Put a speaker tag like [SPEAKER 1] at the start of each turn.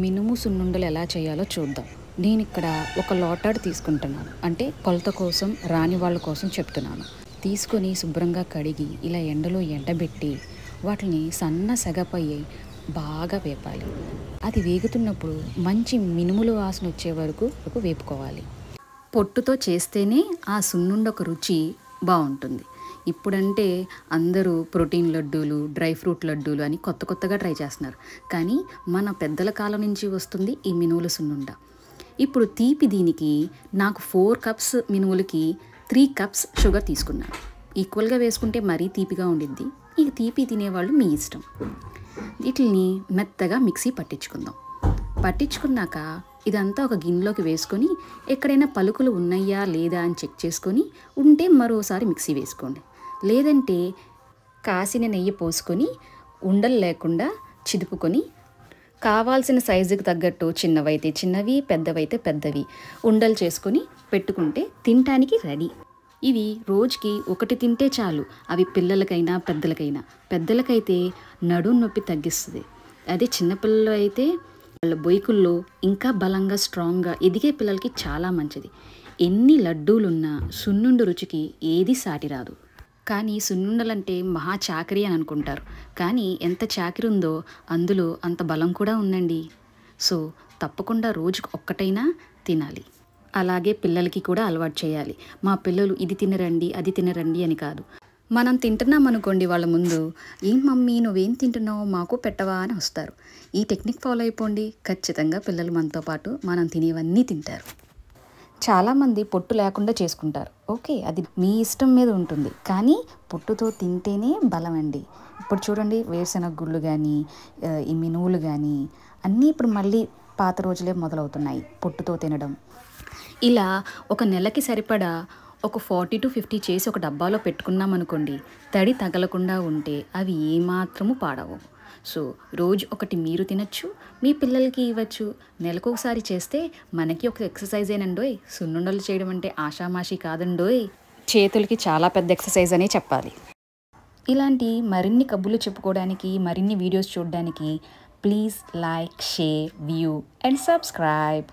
[SPEAKER 1] మినుము సున్నుండలు ఎలా చేయాలో చూద్దాం. నేను ఇక్కడ ఒక లోటాడు తీసుకుంటున్నాను. అంటే కొలత కోసం రాని వాళ్ళ కోసం చెప్తున్నాను. తీసుకొని శుభ్రంగా కడిగి ఇలా ఎండలో ఎండబెట్టి వాటిని సన్న సెగపై బాగా వేపాలి. అది వేగుతున్నప్పుడు మంచి మినుములు వాసన వచ్చే వరకు వేపుకోవాలి. పొట్టుతో చేస్తేనే ఆ సున్నుండకు రుచి బాగుంటుంది. ఇప్పుడంటే అందరూ ప్రోటీన్ లడ్డూలు, డ్రై ఫ్రూట్ లడ్డూలు అని కొత్త కొత్తగా ట్రై చేస్తున్నారు. కానీ మన పెద్దల కాలం నుంచి వస్తుంది ఈ మినుముల సున్నుండ. ఇప్పుడు తీపి దీనికి నాకు 4 కప్స్ మినుములకి 3 కప్స్ షుగర్ తీసుకున్నాను. ఈక్వల్గా వేసుకుంటే మరీ తీపిగా ఉండిద్ది. ఈ తీపి తినేవాళ్ళు మీ ఇష్టం. వీటిని మెత్తగా మిక్సీ పట్టించుకుందాం. పట్టించుకున్నాక ఇదంతా ఒక గిన్నెలోకి వేసుకొని ఎక్కడైనా పలుకులు ఉన్నాయా లేదా అని చెక్ చేసుకొని ఉంటే మరోసారి మిక్సీ వేసుకోండి. లేదంటే కాసిన నెయ్యి పోసుకొని ఉండలు లేకుండా చిదుపుకొని కావాల్సిన సైజుకి తగ్గట్టు చిన్నవైతే చిన్నవి, పెద్దవైతే పెద్దవి ఉండలు చేసుకొని పెట్టుకుంటే తినటానికి రెడీ. ఇవి రోజుకి ఒకటి తింటే చాలు. అవి పిల్లలకైనా పెద్దలకైనా. పెద్దలకైతే నడుము నొప్పి తగ్గిస్తుంది. అదే చిన్నపిల్లలు అయితే వాళ్ళ బొయ్కుల్లో ఇంకా బలంగా స్ట్రాంగ్గా ఎదిగే పిల్లలకి చాలా మంచిది. ఎన్ని లడ్డూలున్నా సున్నుండు రుచికి ఏది సాటి రాదు. కానీ సున్నుండలంటే మహా చాకరీ అని అనుకుంటారు. కానీ ఎంత చాకరీ ఉందో అందులో అంత బలం కూడా ఉందండి. సో తప్పకుండా రోజుకు ఒక్కటైనా తినాలి. అలాగే పిల్లలకి కూడా అలవాటు చేయాలి. మా పిల్లలు ఇది తినరండి అది తినరండి అని కాదు. మనం తింటున్నాం అనుకోండి వాళ్ళ ముందు, ఏం మమ్మీ నువ్వేం తింటున్నావు మాకు పెట్టవా అని వస్తారు. ఈ టెక్నిక్ ఫాలో అయిపోండి. ఖచ్చితంగా పిల్లలు మనతో పాటు మనం తినేవన్నీ తింటారు. చాలామంది పొట్టు లేకుండా చేసుకుంటారు. ఓకే, అది మీ ఇష్టం మీద ఉంటుంది. కానీ పొట్టుతో తింటేనే బలం అండి. ఇప్పుడు చూడండి, వేరుశెనగ గుళ్ళు కానీ ఈ మినువులు కానీ అన్నీ ఇప్పుడు మళ్ళీ పాత రోజులే మొదలవుతున్నాయి పొట్టుతో తినడం. ఇలా ఒక నెలకి సరిపడా ఒక 40 to 50 చేసి ఒక డబ్బాలో పెట్టుకున్నాం అనుకోండి, తడి తగలకుండా ఉంటే అవి ఏమాత్రము పాడవు. సో రోజు ఒకటి మీరు తినచ్చు, మీ పిల్లలకి ఇవ్వచ్చు. నెలకొకసారి చేస్తే మనకి ఒక ఎక్సర్సైజ్ ఏనండోయ్. సున్నుండలు చేయడం అంటే ఆషామాషి కాదండోయ్. చేతులకి చాలా పెద్ద ఎక్సర్సైజ్ అనే చెప్పాలి. ఇలాంటి మరిన్ని కబుర్లు చెప్పుకోవడానికి, మరిన్ని వీడియోస్ చూడడానికి please like, share, view and subscribe.